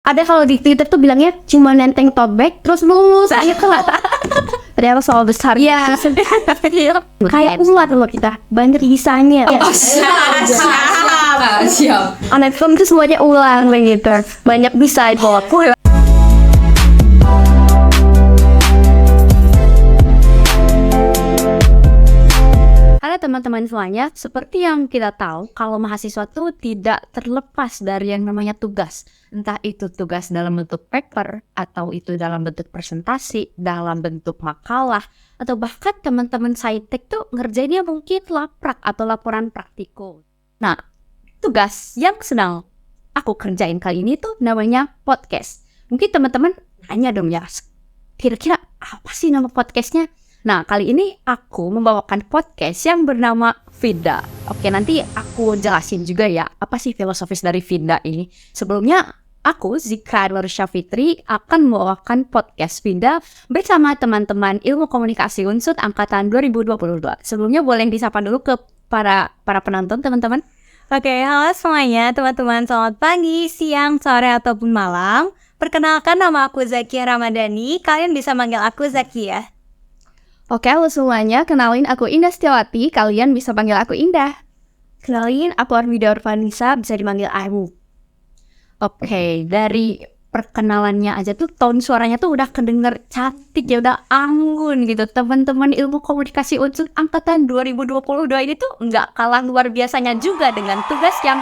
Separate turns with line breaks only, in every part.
Ada kalau di Twitter tuh bilangnya cuma nenteng tote bag terus lulus gitu lah. Ternyata soal besar. Iya. Kayak ulat loh kita. Banyak desainnya.
Siap.
Anak film itu semuanya ulang begitu. Banyak desain kok. Halo teman-teman semuanya, seperti yang kita tahu, kalau mahasiswa tuh tidak terlepas dari yang namanya tugas. Entah itu tugas dalam bentuk paper, atau itu dalam bentuk presentasi, dalam bentuk makalah, atau bahkan teman-teman Saintek tuh ngerjainnya mungkin laprak atau laporan praktikum. Nah, tugas yang sedang aku kerjain kali ini tuh namanya podcast. Mungkin teman-teman nanya dong ya, kira-kira apa sih nama podcastnya? Nah, kali ini aku membawakan podcast yang bernama Vida. Oke, nanti aku jelasin juga ya, apa sih filosofis dari Vida ini. Sebelumnya, aku, Zikra Nursya Fitri, akan membawakan podcast Vida bersama teman-teman Ilmu Komunikasi Unsud Angkatan 2022. Sebelumnya boleh disapa dulu ke para penonton, teman-teman.
Oke, halo semuanya, teman-teman. Selamat pagi, siang, sore, ataupun malam. Perkenalkan, nama aku Zakia Ramadhani. Kalian bisa manggil aku Zakia.
Oke, halo semuanya, kenalin aku Indah Setiawati, kalian bisa panggil aku Indah. Kenalin, aku Armida Urvanisa, bisa dipanggil Amu. Oke, dari perkenalannya aja tuh tone suaranya tuh udah kedenger cantik ya, udah anggun gitu. Teman-teman Ilmu Komunikasi Unsud Angkatan 2022 ini tuh nggak kalah luar biasanya juga dengan tugas yang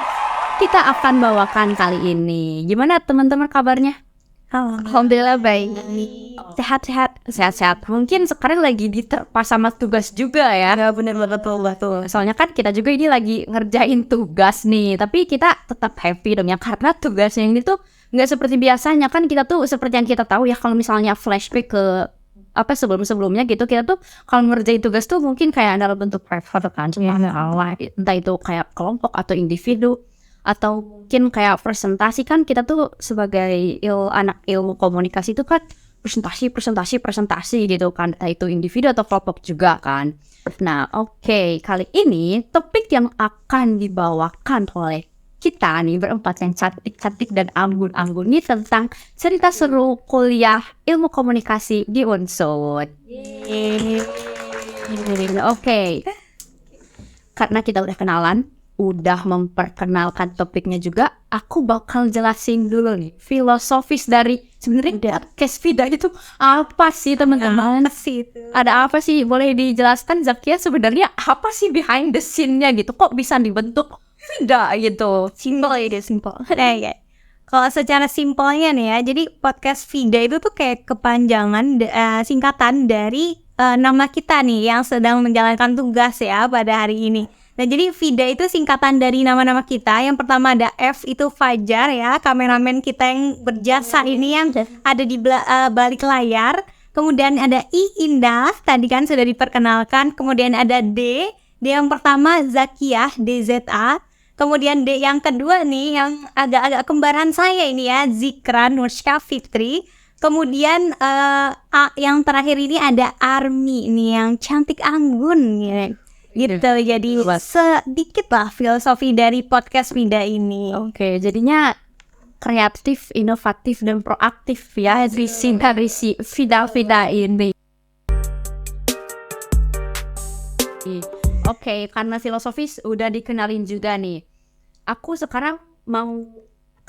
kita akan bawakan kali ini. Gimana teman-teman kabarnya? Alhamdulillah baik. Sehat-sehat. Mungkin sekarang lagi diterpa sama tugas juga ya.
Ya, bener betul.
Soalnya kan kita juga ini lagi ngerjain tugas nih. Tapi kita tetap happy dong ya, karena tugasnya ini tuh nggak seperti biasanya. Kan kita tuh seperti yang kita tahu ya, kalau misalnya flashback ke apa sebelum-sebelumnya gitu, kita tuh kalau ngerjain tugas tuh mungkin kayak dalam bentuk private kan, entah itu kayak kelompok atau individu, atau mungkin kayak presentasi. Kan kita tuh sebagai anak ilmu komunikasi itu kan presentasi gitu kan, entah itu individu atau kelompok juga kan. Nah, oke, kali ini topik yang akan dibawakan oleh kita nih berempat yang cantik-cantik dan anggun-anggun ini tentang cerita seru kuliah ilmu komunikasi di Unsud. Oke. Karena kita udah kenalan, udah memperkenalkan topiknya juga, aku bakal jelasin dulu nih filosofis dari sebenarnya podcast Vida itu apa sih, teman-teman? Ada apa sih? Boleh dijelaskan Zakia, sebenarnya apa sih behind the scene-nya gitu? Kok bisa dibentuk Vida gitu?
Simple. Kalau secara simpelnya nih ya, jadi podcast Vida itu tuh kayak kepanjangan, singkatan dari nama kita nih yang sedang menjalankan tugas ya pada hari ini. Nah, jadi Vida itu singkatan dari nama-nama kita. Yang pertama ada F, itu Fajar ya, kameramen kita yang berjasa ini yang ada di balik layar. Kemudian ada I, Indah, tadi kan sudah diperkenalkan. Kemudian ada D yang pertama Zakiah, DZA. Kemudian D yang kedua nih yang agak-agak kembaran saya ini ya, Zikra Nursya Fitri. Kemudian A yang terakhir ini ada Armi nih yang cantik anggun ya. Gitu, jadi sedikit lah filosofi dari podcast Vida ini.
Oke, jadinya kreatif, inovatif, dan proaktif ya dari si Vida ini. Oke, karena filosofis udah dikenalin juga nih. Aku sekarang mau,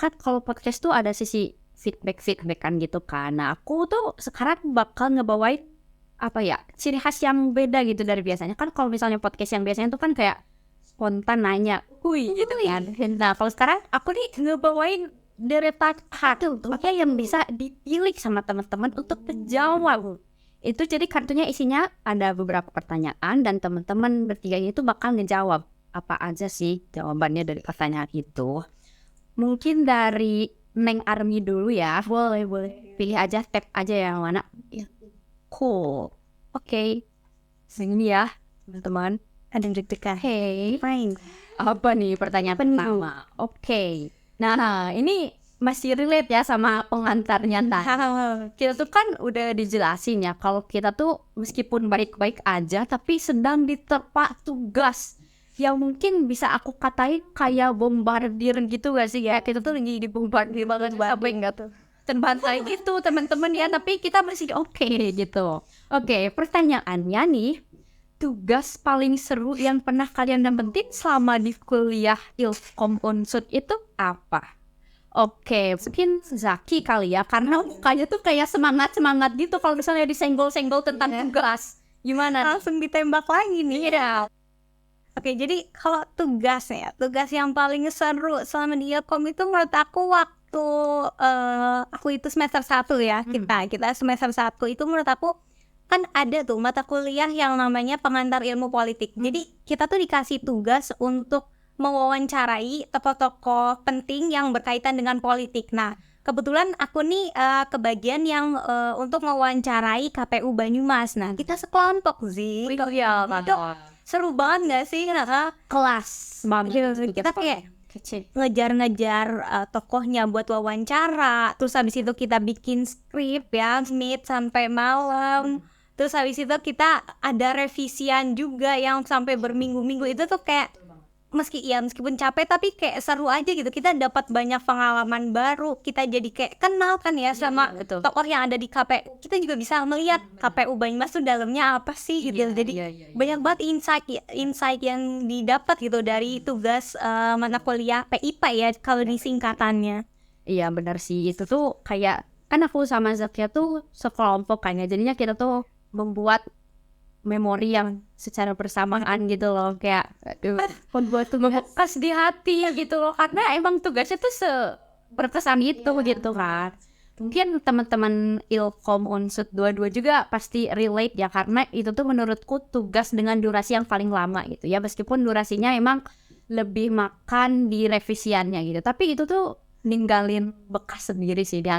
kan kalau podcast tuh ada sisi feedback-feedbackan gitu kan. Nah, aku tuh sekarang bakal ngebawain apa ya, ciri khas yang beda gitu dari biasanya. Kan kalau misalnya podcast yang biasanya tuh kan kayak spontan nanya, gitu kan. Nah, kalau sekarang aku nih ngebawain deretan kartu yang bisa dipilih sama teman-teman untuk menjawab. Itu jadi kartunya isinya ada beberapa pertanyaan dan teman-teman bertiga itu bakal ngejawab apa aja sih jawabannya dari pertanyaan itu. Mungkin dari Neng Army dulu ya. Boleh. Pilih aja, tab aja yang mana. Cool. Oke. Sini ya, teman-teman.
Ada yang deg-degan.
Hey.
Fine.
Apa nih pertanyaan pertama? Oke. Nah, ini masih relate ya sama pengantarnya tadi. Kita tuh kan udah dijelasin ya kalau kita tuh meskipun baik-baik aja tapi sedang diterpa tugas. yang mungkin bisa aku katain kayak bombardir gitu gak sih ya, kita tuh lagi dibombardir banget apa enggak tuh terbantai gitu teman-teman ya, tapi kita masih oke gitu. Oke, pertanyaannya nih, tugas paling seru yang pernah kalian dapetin selama di kuliah Ilkom Unsud itu apa? Oke, mungkin Zaki kali ya, karena mukanya tuh kayak semangat-semangat gitu kalau misalnya disenggol-senggol tentang tugas. Gimana nih?
Langsung ditembak lagi nih.
Iya.
Oke, jadi kalau tugas ya, tugas yang paling seru selama di Ilkom itu menurut aku waktu aku itu semester 1 ya, kita semester 1 itu menurut aku kan ada tuh mata kuliah yang namanya pengantar ilmu politik. Jadi kita tuh dikasih tugas untuk mewawancarai tokoh-tokoh penting yang berkaitan dengan politik. Nah, kebetulan aku nih kebagian yang untuk mewawancarai KPU Banyumas. Nah, kita sekelompok sih.
Iya,
Itu seru banget gak sih? Nah,
kelas banget.
kita kayak
kecil.
ngejar-ngejar tokohnya buat wawancara. Terus habis itu kita bikin skrip ya, meet sampai malam. Terus habis itu kita ada revisian juga yang sampai berminggu-minggu. Itu tuh kayak meskipun capek tapi kayak seru aja gitu. Kita dapat banyak pengalaman baru. Kita jadi kayak kenal kan ya sama
betul.
tokoh yang ada di KPU. Kita juga bisa melihat KPU Banyumas tuh dalamnya apa sih gitu. Jadi banyak banget insight yang didapat gitu dari tugas mata kuliah PIPA ya kalau di singkatannya.
Iya benar sih, itu tuh kayak kan aku sama Zakia tuh sekelompok kan ya, jadinya kita tuh membuat memori yang secara bersamaan gitu loh, kayak membuat tuh membekas di hati gitu loh, karena emang tugasnya tuh berkesan itu gitu kan. Mungkin teman-teman Ilkom Unsud 22 juga pasti relate ya, karena itu tuh menurutku tugas dengan durasi yang paling lama gitu ya, meskipun durasinya emang lebih makan di revisiannya gitu, tapi itu tuh ninggalin bekas sendiri sih dia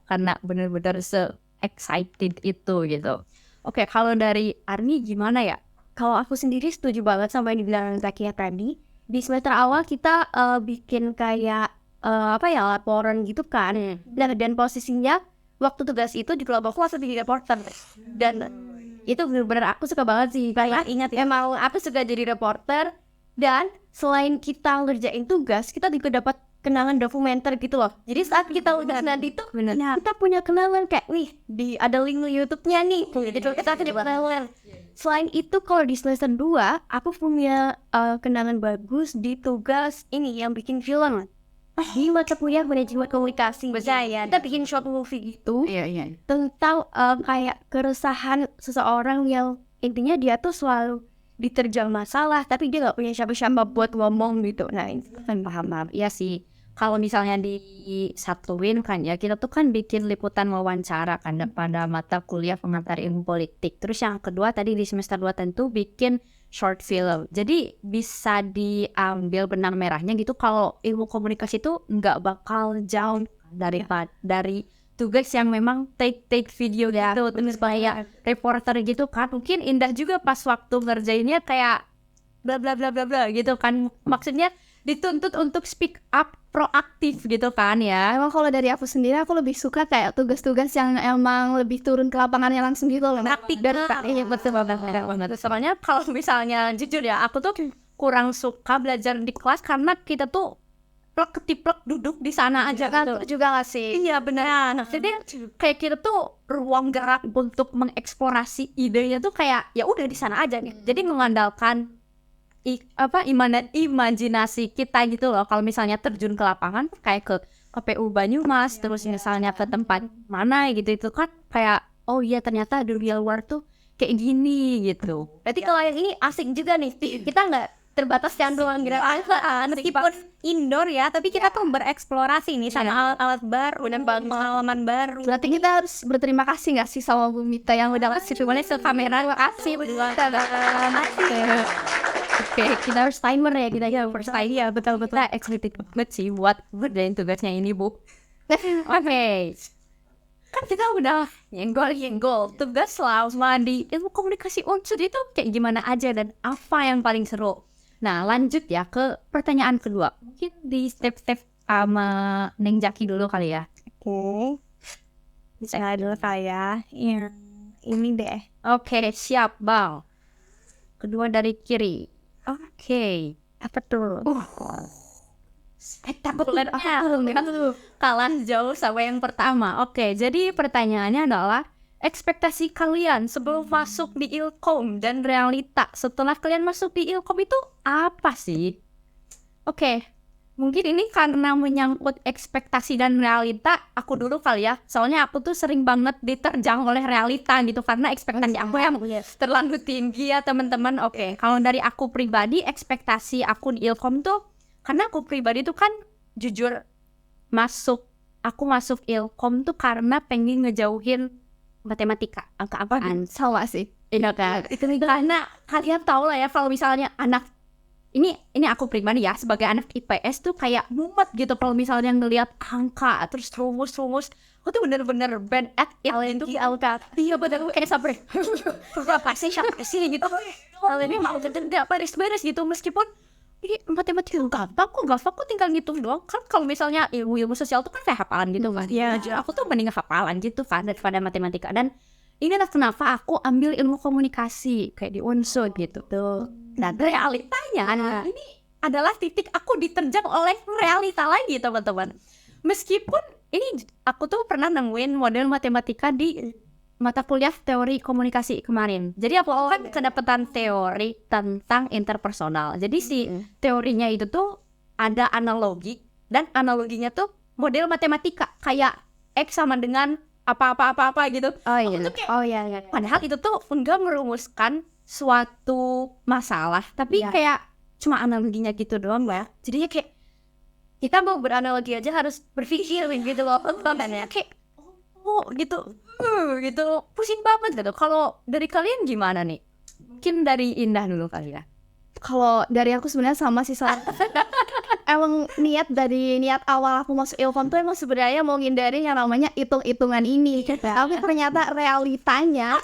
karena bener-bener se-excited itu gitu. Oke, kalau dari Arni gimana ya? Kalau aku sendiri setuju banget sama yang dibilang Zakia tadi. Di semester awal kita bikin kayak laporan gitu kan. Dan posisinya waktu tugas itu di kelompokku langsung jadi reporter. Dan itu bener-bener aku suka banget sih. Kayak ingat emang aku suka jadi reporter. Dan selain kita ngerjain tugas, kita juga dapat kenangan dokumenter gitu loh. Jadi saat kita udah nanti tuh, kita punya kenangan kayak, wih, ada link YouTube-nya nih. Gitu kita punya kenangan. Selain itu, kalau di semester 2, aku punya kenangan bagus di tugas ini yang bikin film. Di mata kuliah manajemen komunikasi.
Percaya.
Kita bikin short movie gitu. Tentang kayak keresahan seseorang yang intinya dia tuh selalu diterjang masalah, tapi dia gak punya siapa-siapa buat ngomong gitu. Nah, itu kan paham. Iya sih. Kalau misalnya disatuin kan ya, kita tuh kan bikin liputan wawancara kan pada mata kuliah pengantar ilmu politik. Terus yang kedua tadi di semester 2 tentu bikin short film. Jadi bisa diambil benang merahnya gitu, kalau ilmu komunikasi itu nggak bakal jauh dari tugas yang memang take video gitu. Terus kayak reporter gitu kan, mungkin indah juga pas waktu ngerjainnya kayak bla bla bla bla bla gitu kan. Maksudnya dituntut untuk speak up, proaktif gitu kan ya. Emang kalau dari aku sendiri, aku lebih suka kayak tugas-tugas yang emang lebih turun ke lapangannya langsung gitu loh. Praktik dan betul banget. Soalnya kalau misalnya jujur ya, aku tuh kurang suka belajar di kelas karena kita tuh ketiplek duduk di sana aja kan. Itu juga gak sih? Iya benar. Jadi kayak kita tuh ruang gerak untuk mengeksplorasi idenya tuh kayak ya udah di sana aja nih. Jadi mengandalkan imajinasi kita gitu loh. Kalau misalnya terjun ke lapangan kayak ke KPU Banyumas, terus misalnya ke tempat mana gitu, itu kan kayak oh iya ternyata the real world tuh kayak gini gitu. Berarti kalau yang ini asik juga nih, kita nggak terbatas yang ruang gerak
Meskipun indoor ya, tapi kita tuh bereksplorasi nih sama alat-alat baru dan pengalaman baru.
Berarti kita harus berterima kasih nggak sih sama Bu Mita yang udah ngasih kamera. Terima kasih. Oke, kita harus timer ya, kita first time ya, betul. Kita excited banget sih buat ngerjain tugasnya ini, Bu. Oke. Kan kita udah yenggol tugas selama di ilmu komunikasi Unsud itu kayak gimana aja dan apa yang paling seru. Nah, lanjut ya ke pertanyaan kedua. Mungkin di step-step sama Neng Jaki dulu kali ya.
Oke. Bisa dulu saya. Iya. Ini deh.
Oke, siap, Bang. Kedua dari kiri. Oke, apa tuh? Spektakuler kalah jauh sama yang pertama. Oke, jadi pertanyaannya adalah ekspektasi kalian sebelum masuk di Ilkom dan realita setelah kalian masuk di Ilkom itu apa sih? Oke, mungkin ini karena menyangkut ekspektasi dan realita, aku dulu kali ya. Soalnya aku tuh sering banget diterjang oleh realita gitu karena ekspektasi aku yang terlalu tinggi ya teman-teman. Oke, kalau dari aku pribadi, ekspektasi aku di Ilkom tuh karena aku pribadi tuh kan jujur aku masuk Ilkom tuh karena pengen ngejauhin matematika, angka-angkaan.
Sama sih.
Iya kan? Itu karena kalian tahu lah ya kalau misalnya anak ini aku pribadi ya sebagai anak IPS tuh kayak mumet gitu kalau misalnya ngelihat angka terus rumus-rumus. Aku tuh bener-bener bad at it itu angka. Iya bener kayak sampai berapa sih siapa sih gitu. Kalau ini mau tidak beres-beres gitu meskipun ini matematika gampang kok tinggal ngitung doang kan. Kalau misalnya ilmu sosial tuh kan kayak hafalan gitu kan.
Iya.
Aku tuh mending hafalan gitu kan daripada matematika. Dan inilah kenapa aku ambil ilmu komunikasi kayak di Unsur gitu tuh. Nah realitanya ini adalah titik aku diterjang oleh realita lagi teman-teman. Meskipun ini aku tuh pernah nemuin model matematika di mata kuliah teori komunikasi kemarin. Jadi aku kan kedapatan teori tentang interpersonal. Jadi si teorinya itu tuh ada analogi dan analoginya tuh model matematika kayak X sama dengan apa gitu.
Oh iya.
Aku tuh kayak,
Oh iya.
padahal itu tuh enggak merumuskan suatu masalah, tapi
Iya.
kayak cuma analoginya gitu doang ya. Jadinya kayak kita mau beranalogi aja harus berpikir gitu loh. Kayak gitu pusing banget gitu. Kalau dari kalian gimana nih? Mungkin dari Indah dulu kali ya.
Kalau dari aku sebenarnya sama sih emang niat awal aku masuk Ilkom tuh emang sebenarnya mau ngindari yang namanya hitung-hitungan ini. Tapi ternyata realitanya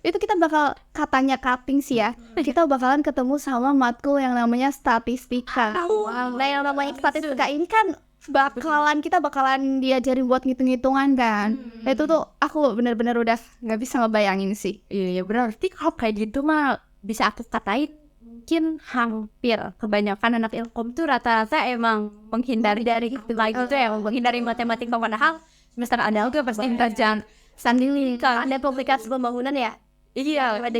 itu kita bakal katanya cutting sih ya. Kita bakalan ketemu sama matkul yang namanya statistika. Nah yang namanya statistika ini kan kita bakalan diajarin buat ngitung-ngitungan kan. Itu tuh aku bener-bener udah nggak bisa ngebayangin sih.
Iya berarti kalau kayak gitu mah bisa aku katain mungkin hampir kebanyakan anak Ilkom tuh rata-rata emang menghindari dari itu lagi tuh ya, menghindari matematika. Padahal semester ada juga pasti terjang sandili kan ada publikasi pembangunan ya. Iya, ada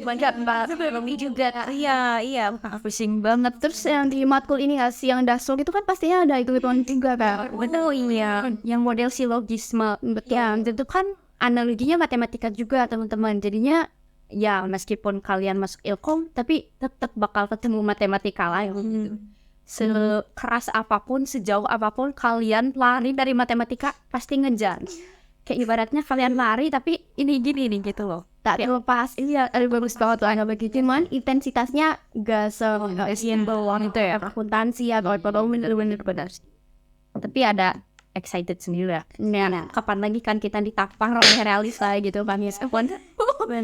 juga.
Iya.
Pusing banget.
Terus yang di matkul ini nggak sih yang dasar itu kan pastinya ada hitung-hitungan juga kan.
Betul iya. Yang model silogisme ya, itu kan analoginya matematika juga teman-teman. Jadinya ya meskipun kalian masuk Ilkom tapi tetap bakal ketemu matematika lain gitu. Sekeras apapun, sejauh apapun kalian lari dari matematika pasti ngejar. Kayak ibaratnya kalian lari tapi ini gini nih gitu loh. Tak terlepas.
Iya, bagus banget tuh agak begitu, cuman intensitasnya gak
bawah itu ya.
akuntansi atau ekonomi bener-bener.
Tapi ada excited sendiri ya. Nah, kapan lagi kan kita ditapang oleh realita gitu kan ya.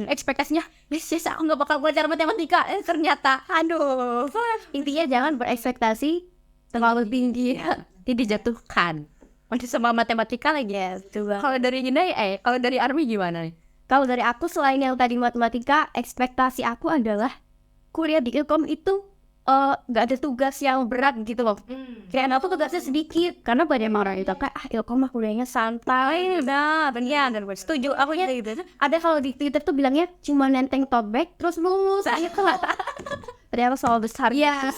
Ekspektasinya, yes, aku gak bakal belajar matematika. Ternyata, aduh.
Intinya jangan berekspektasi terlalu tinggi.
Nanti dijatuhkan. Masih sama matematika lagi ya. Kalau dari Gina, kalau dari Army gimana nih?
Kalau dari aku selain yang tadi matematika, ekspektasi aku adalah kuliah di Ilkom itu gak ada tugas yang berat gitu loh. Kayak aku tugasnya sedikit karena banyak orang itu kayak Ilkom mah kuliahnya santai.
Nah, benar, dan gue setuju. Aku ya gitu.
Ada kalau di Twitter tuh bilangnya cuma nenteng tote bag terus lulus aja kelar. Ternyata soal besar.
Iya.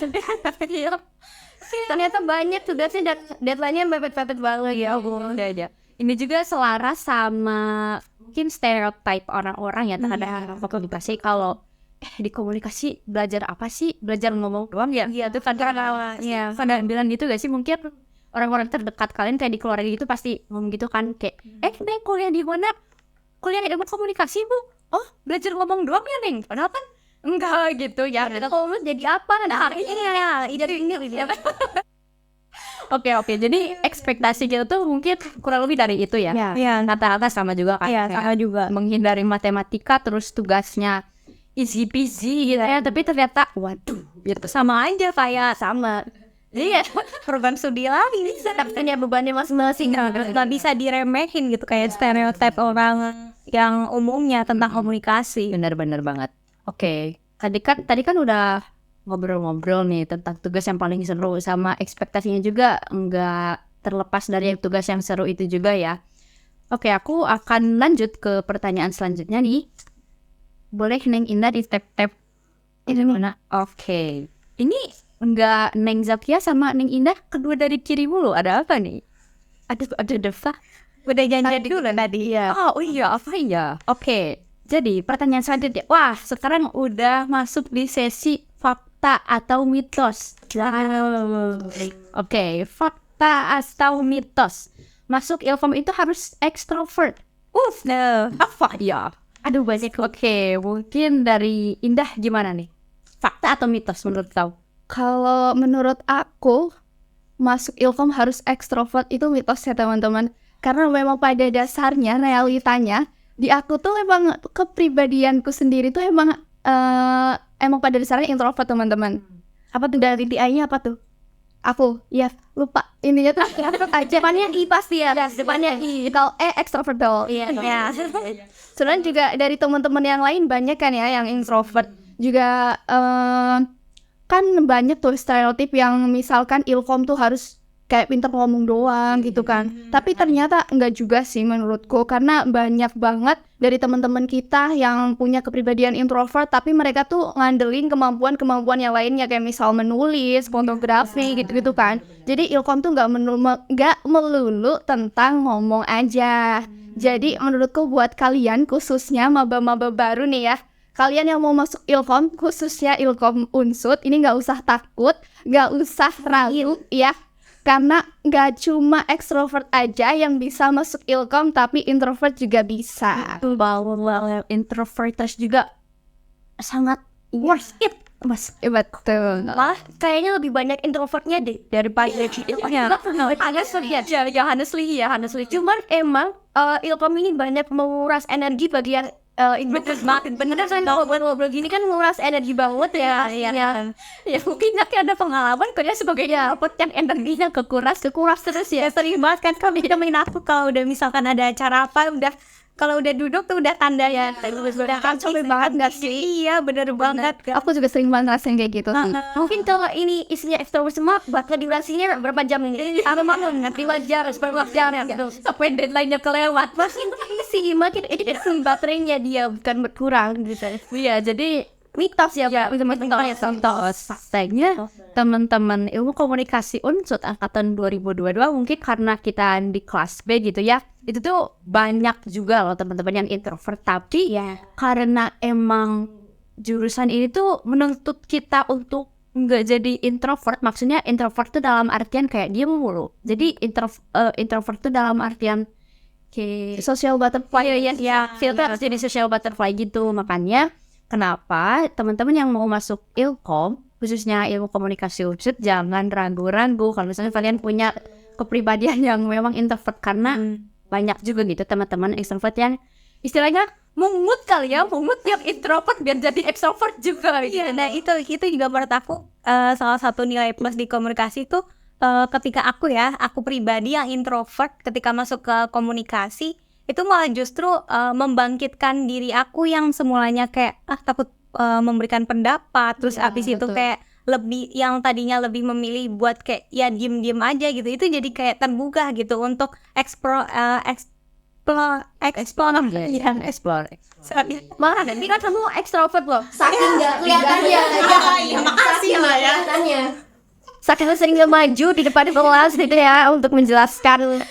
Ternyata banyak tugasnya dan deadline-nya mepet-mepet banget ya.
Udah aja. Ini juga selaras sama mungkin stereotype orang-orang ya terhadap komunikasi. Kalau di komunikasi belajar apa sih? Belajar ngomong doang ya? Iya, itu kadang bilang gitu gak sih? Mungkin orang-orang terdekat kalian kayak di keluarga gitu pasti ngomong gitu kan kayak Neng kuliah di mana? Kuliah ilmu komunikasi bu? Oh belajar ngomong doang ya Neng? Padahal kan enggak gitu ya.
Kalau jadi apa? Nah ini ya.
Oke, jadi ekspektasi kita tuh mungkin kurang lebih dari itu ya.
Iya.
Rata-rata sama juga kan.
Iya, sama juga.
Menghindari matematika terus tugasnya easy peasy gitu ya. Tapi ternyata waduh, gitu sama aja kayak
Sama.
iya, program studi lagi.
Punya bebannya masing-masing.
Nggak bisa diremehin gitu kayak stereotip orang yang umumnya tentang komunikasi. Bener-bener banget. Oke. Tadi kan udah ngobrol-ngobrol nih tentang tugas yang paling seru, sama ekspektasinya juga nggak terlepas dari tugas yang seru itu juga ya. Oke, aku akan lanjut ke pertanyaan selanjutnya nih. Boleh Neng Indah di tap-tap ini mana? Oke. Ini enggak Neng Zakia sama Neng Indah kedua dari kiri mulu. Ada apa nih? Ada Deva.
Udah janji dulu tadi ya.
Oh iya, apa ya? Oke. Jadi pertanyaan selanjutnya. Wah, sekarang udah masuk di sesi fakta atau mitos. Oke, fakta atau mitos. Masuk Ilkom itu harus extrovert.
No.
Apa ya? Aduh banyak. Oke, mungkin dari Indah gimana nih? Fakta atau mitos menurut kau?
Kalau menurut aku, masuk Ilkom harus ekstrovert itu mitos ya teman-teman. Karena memang pada dasarnya, realitanya, di aku tuh emang kepribadianku sendiri tuh emang pada dasarnya introvert teman-teman. Apa tuh dari DI-nya apa tuh? Aku, ya lupa ininya tuh aja.
Depannya I pasti ya.
Depannya I, kalau ekstrovert dong.
Iya.
Sebenarnya juga dari teman-teman yang lain banyak kan ya yang introvert juga kan banyak tuh stereotip yang misalkan Ilkom tuh harus kayak pintar ngomong doang gitu kan. Tapi ternyata enggak juga sih menurutku, karena banyak banget dari teman-teman kita yang punya kepribadian introvert tapi mereka tuh ngandelin kemampuan yang lainnya kayak misal menulis, fotografi gitu-gitu kan. Jadi Ilkom tuh enggak melulu tentang ngomong aja. Jadi menurutku buat kalian khususnya maba-maba baru nih ya, kalian yang mau masuk Ilkom, khususnya Ilkom Unsud, ini nggak usah takut, nggak usah ragu ya, karena nggak cuma ekstrovert aja yang bisa masuk Ilkom, tapi introvert juga bisa.
Bahwa introverters juga sangat worth it, Mas.
Betul.
Malah kayaknya lebih banyak introvertnya deh daripada honestly. Cuman emang Ilkom ini banyak menguras energi bagi yang introvert banget. Bener kan kalau buat ngobrol gini kan menguras energi banget ya. Ya mungkin nanti ada pengalaman kerja sebagai introvert yang energinya kekuras terus ya. Sering banget kan kami temenin aku kalau udah misalkan ada acara apa kalau udah duduk tuh udah tanda ya. Udah kan capek banget gak sih? Iya bener banget.
Aku juga sering banget ngerasain kayak gitu.
Mungkin kalau ini isinya extrovert semua bakal durasinya berapa jam ini? Apa maklum nanti wajar seberapa jam ya gitu. Sampai deadline-nya kelewat. Makin baterainya dia bukan berkurang gitu.
Iya, jadi
Mitos ya,
mitos. Faktanya teman-teman ilmu komunikasi Unsud angkatan 2022 mungkin karena kita di kelas B gitu ya, itu tuh banyak juga loh teman-teman yang introvert, tapi ya karena emang jurusan ini tuh menuntut kita untuk nggak jadi introvert. Maksudnya introvert tuh dalam artian kayak diem mulu. Jadi introvert tuh dalam artian kayak
Social butterfly
ya filter jadi social butterfly gitu. Makanya kenapa teman-teman yang mau masuk Ilkom, khususnya ilmu komunikasi Unsud, jangan ragu-ragu kalau misalnya kalian punya kepribadian yang memang introvert, karena banyak juga gitu teman-teman extrovert yang istilahnya mungut kali ya, mungut yang introvert biar jadi extrovert juga.
Iya, nah itu juga menurut aku salah satu nilai plus di komunikasi tuh ketika aku pribadi yang introvert ketika masuk ke komunikasi itu malah justru membangkitkan diri aku yang semulanya kayak takut memberikan pendapat, terus abis itu kayak lebih yang tadinya lebih memilih buat kayak ya diem aja gitu, itu jadi kayak terbuka gitu untuk explore.
Malah nanti kan kamu ekstrovert loh.
Saking nggak kelihatannya.
Ya, makasih lah ya.
Saking sering maju di depan kelas gitu ya untuk menjelaskan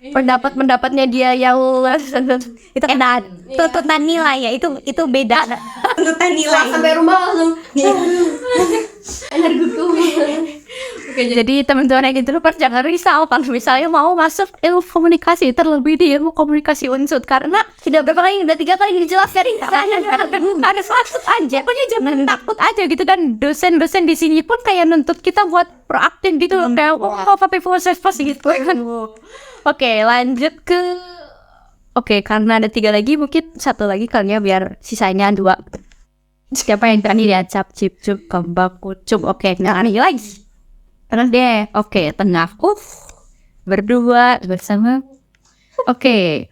pendapatnya dia yang itu kan tuntutan nilai ya, itu beda tuntutan nilai
Sampai rumah langsung energiku.
Oke, jadi teman-teman yang introvert jangan risau kalau misalnya mau masuk ilmu komunikasi, terlebih di ilmu komunikasi Unsud, karena
tidak berapa kali, udah 3 kali dijelaskan
ada satu aja, pokoknya jangan takut aja gitu. Dan dosen-dosen di sini pun kayak nuntut kita buat proaktif gitu, kayak pakai proses pas gitu kan. Oke, lanjut ke karena ada 3 lagi, mungkin 1 lagi kali ya biar sisanya 2. Siapa yang tadi ya? Cap, cip, cup, kembang, kucup. Oke, nah ini lagi. Terus deh, oke, tengah. Berdua bersama. Oke.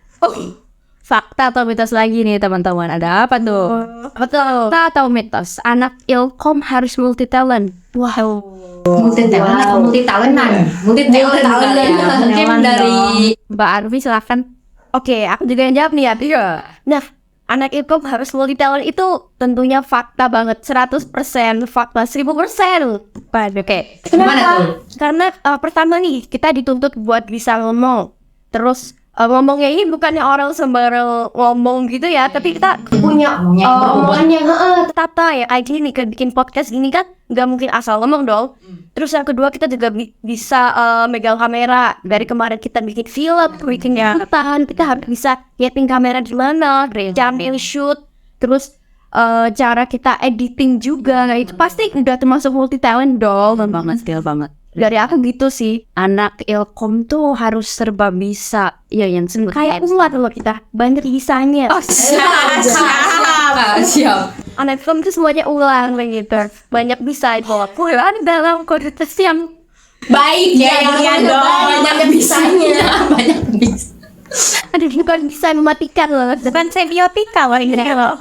fakta atau mitos lagi nih teman-teman. Ada apa tuh?
Betul.
Fakta atau mitos? Anak Ilkom harus multi talent.
Wow.
Multi talent atau multi talentan? Multi talent ya. Mungkin dari Mbak Arfi silahkan.
Oke, aku juga yang jawab nih ya.
Iya.
Nah, anak ilkom harus multi talent itu tentunya fakta banget, 100% fakta, 1000%.
Oke.
Kenapa? Karena pertama nih, kita dituntut buat bisa ngomong. Terus ngomongnya ini bukannya orang sembarang ngomong gitu ya, tapi kita punya omongan yang tertata ya. Kayak gini, bikin podcast gini kan nggak mungkin asal ngomong dong. Terus yang kedua, kita juga bisa megang kamera. Dari kemarin kita bikin film, bikin liputan, kita harus bisa nyeting kamera di mana, cara shoot, terus cara kita editing juga. Nah, itu pasti udah termasuk multi talent dong.
Skill banget.
Dari aku gitu sih.
Anak Ilkom tuh harus serba bisa. Iya, yang
Kayak ular loh kita, banyak bisanya.
siap.
Anak film itu semuanya ular begitu, banyak bisa itu.
Ular dalam kualitas yang
Baik ya, banyak bisanya. Banyak bisa.
Ada bukan bisa mematikan loh,
Bukan semiotika loh ini loh.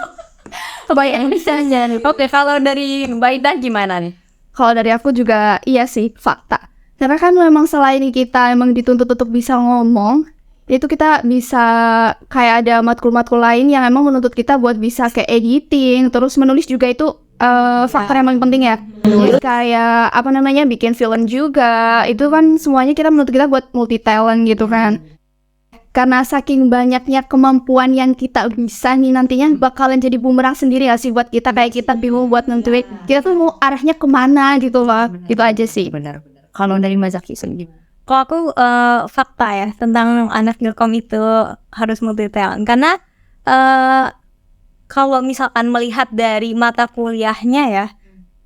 banyak bisanya.
Oke, kalau dari Mbak Ida gimana nih?
Kalau dari aku juga iya sih, fakta. Karena kan memang selain kita emang dituntut untuk bisa ngomong, itu kita bisa kayak ada matkul-matkul lain yang emang menuntut kita buat bisa kayak editing, terus menulis juga itu faktor yang paling penting ya. Terus kayak apa namanya, bikin film juga, itu kan semuanya kita menuntut kita buat multi talent gitu kan. Karena saking banyaknya kemampuan yang kita bisa nih, nantinya bakalan jadi bumerang sendiri gak sih buat kita, kayak kita bingung buat nentuin kita tuh mau arahnya kemana gitu loh. Gitu aja sih.
Benar. Kalau dari Mbak Zaki sendiri?
Kalau aku fakta ya tentang anak Ilkom itu harus multi talent. Karena kalau misalkan melihat dari mata kuliahnya ya,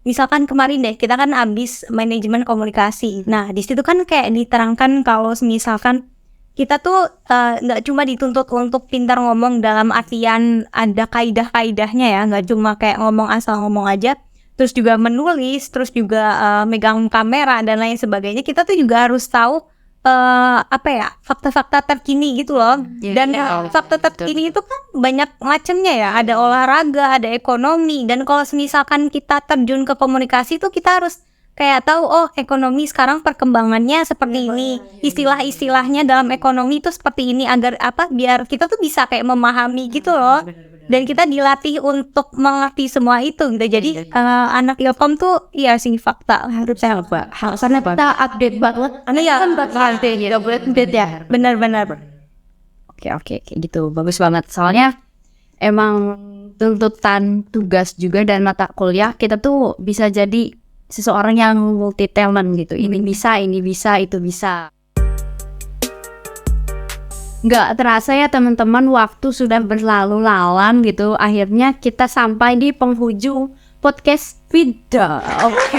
misalkan kemarin deh kita kan habis manajemen komunikasi. Nah di situ kan kayak diterangkan kalau misalkan kita tuh nggak cuma dituntut untuk pintar ngomong dalam artian ada kaidah-kaidahnya ya, nggak cuma kayak ngomong asal ngomong aja, terus juga menulis, terus juga megang kamera dan lain sebagainya. Kita tuh juga harus tahu apa ya, fakta-fakta terkini gitu loh. Dan fakta terkini itu kan banyak macamnya ya, ada olahraga, ada ekonomi, dan kalau misalkan kita terjun ke komunikasi tuh kita harus kayak tahu, oh ekonomi sekarang perkembangannya seperti ini, istilah-istilahnya dalam ekonomi itu seperti ini, agar apa, biar kita tuh bisa kayak memahami gitu loh. Dan kita dilatih untuk mengerti semua itu gitu. Jadi anak Ilkom tuh iya sih fakta harus apa?
Karena kita update banget.
Iya,
Kan bakal update ya.
benar-benar.
Oke, kayak gitu. Bagus banget. Soalnya emang tuntutan tugas juga dan mata kuliah kita tuh bisa jadi seseorang yang multi talent gitu. Ini bisa, itu bisa. Nggak terasa ya teman-teman, waktu sudah berlalu lalang gitu. Akhirnya kita sampai di penghujung podcast Vida. Oke.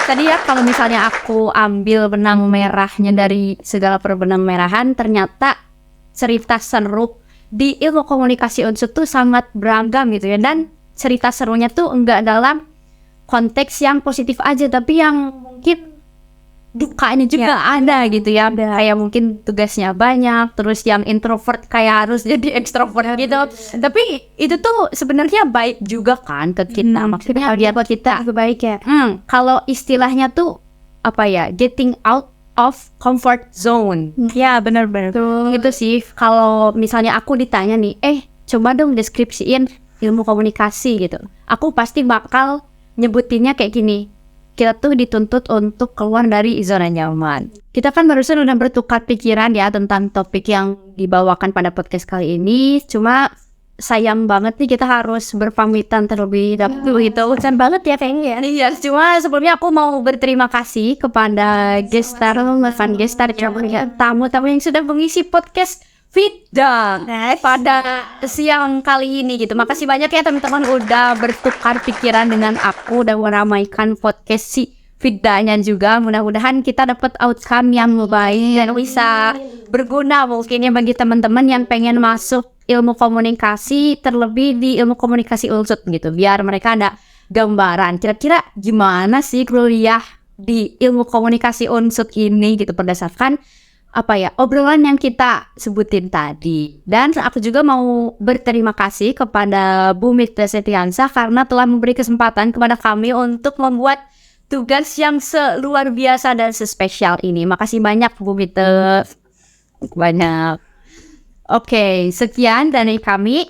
Tadi ya kalau misalnya aku ambil benang merahnya dari segala perbenang merahan, ternyata cerita seru di ilmu komunikasi Unsut tuh sangat beragam gitu ya. Dan cerita serunya tuh enggak dalam konteks yang positif aja, tapi yang mungkin dukanya juga ada gitu ya. Kayak mungkin tugasnya banyak, terus yang introvert kayak harus jadi ekstrovert gitu. Tapi itu tuh sebenarnya baik juga kan ke kita. Maksudnya biar kita
Baik ya.
kalau istilahnya tuh apa ya, getting out of comfort zone.
Ya benar-benar.
Gitu sih. Kalau misalnya aku ditanya nih, coba dong deskripsiin ilmu komunikasi gitu, aku pasti bakal nyebutinnya kayak gini. Kita tuh dituntut untuk keluar dari zona nyaman. Kita kan barusan udah bertukar pikiran ya tentang topik yang dibawakan pada podcast kali ini. Cuma sayang banget nih kita harus berpamitan terlebih dahulu gitu.
Bosan banget ya kayaknya ya.
Iya, cuma sebelumnya aku mau berterima kasih kepada gestar tamu-tamu yang sudah mengisi podcast Vida pada siang kali ini gitu. Makasih banyak ya teman-teman udah bertukar pikiran dengan aku dan meramaikan podcast si Vidanya juga. Mudah-mudahan kita dapat outcome yang baik dan bisa berguna mungkin ya bagi teman-teman yang pengen masuk ilmu komunikasi, terlebih di ilmu komunikasi Unsut gitu, biar mereka ada gambaran kira-kira gimana sih kuliah di ilmu komunikasi Unsut ini gitu, berdasarkan obrolan yang kita sebutin tadi. Dan aku juga mau berterima kasih kepada Bu Mita Setiansa karena telah memberi kesempatan kepada kami untuk membuat tugas yang luar biasa dan spesial ini. Makasih banyak Bu Mita. Banyak. Oke, sekian dari kami.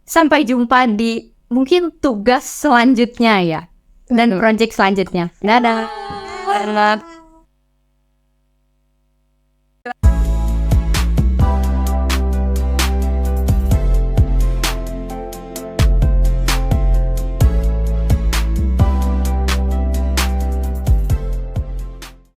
Sampai jumpa di mungkin tugas selanjutnya ya. Dan project selanjutnya. Dadah.